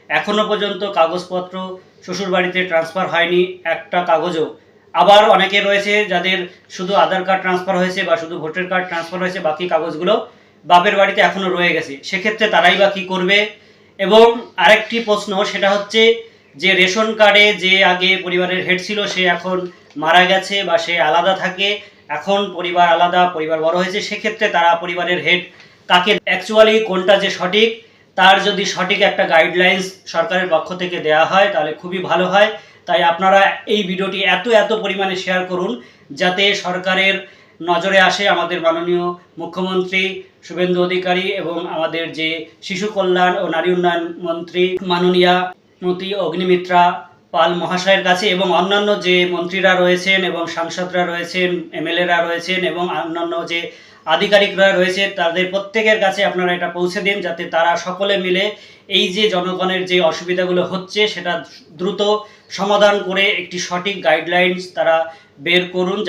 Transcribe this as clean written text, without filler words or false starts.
এখনও পর্যন্ত কাগজপত্র শ্বশুরবাড়িতে ট্রান্সফার হয়নি একটা কাগজও। আবার অনেকে রয়েছে যাদের শুধু আধার কার্ড ট্রান্সফার হয়েছে বা শুধু ভোটার কার্ড ট্রান্সফার হয়েছে, বাকি কাগজগুলো বাপের বাড়িতে এখনও রয়ে গেছে। সেক্ষেত্রে তারাই বা কী করবে? এবং আরেকটি প্রশ্ন, সেটা হচ্ছে যে রেশন কার্ডে যে আগে পরিবারের হেড ছিল সে এখন মারা গেছে বা সে আলাদা থাকে, এখন পরিবার আলাদা, পরিবার বড় হয়েছে, সেক্ষেত্রে তারা পরিবারের হেড কাকে, অ্যাকচুয়ালি কোনটা যে সঠিক তার যদি সঠিক একটা গাইডলাইন্স সরকারের পক্ষ থেকে দেওয়া হয় তাহলে খুবই ভালো হয়। তাই আপনারা এই ভিডিওটি এত পরিমাণে শেয়ার করুন যাতে সরকারের নজরে আসে আমাদের মাননীয় মুখ্যমন্ত্রী শুভেন্দু অধিকারী এবং আমাদের যে শিশু কল্যাণ ও নারী উন্নয়ন মন্ত্রী মাননীয়া মতি অগ্নিমিত্রা পাল মহাশয়ের কাছে, এবং অন্যান্য যে মন্ত্রীরা রয়েছেন এবং সাংসদরা রয়েছেন, এমএলএরা রয়েছেন এবং অন্যান্য যে আধিকারিকরা রয়েছে তাদের প্রত্যেকের কাছে আপনারা এটা পৌঁছে দিন যাতে তারা সকলে মিলে এই যে জনগণের যে অসুবিধাগুলো হচ্ছে সেটা দ্রুত সমাধান করে একটি সঠিক গাইডলাইন্স তারা বের করুন।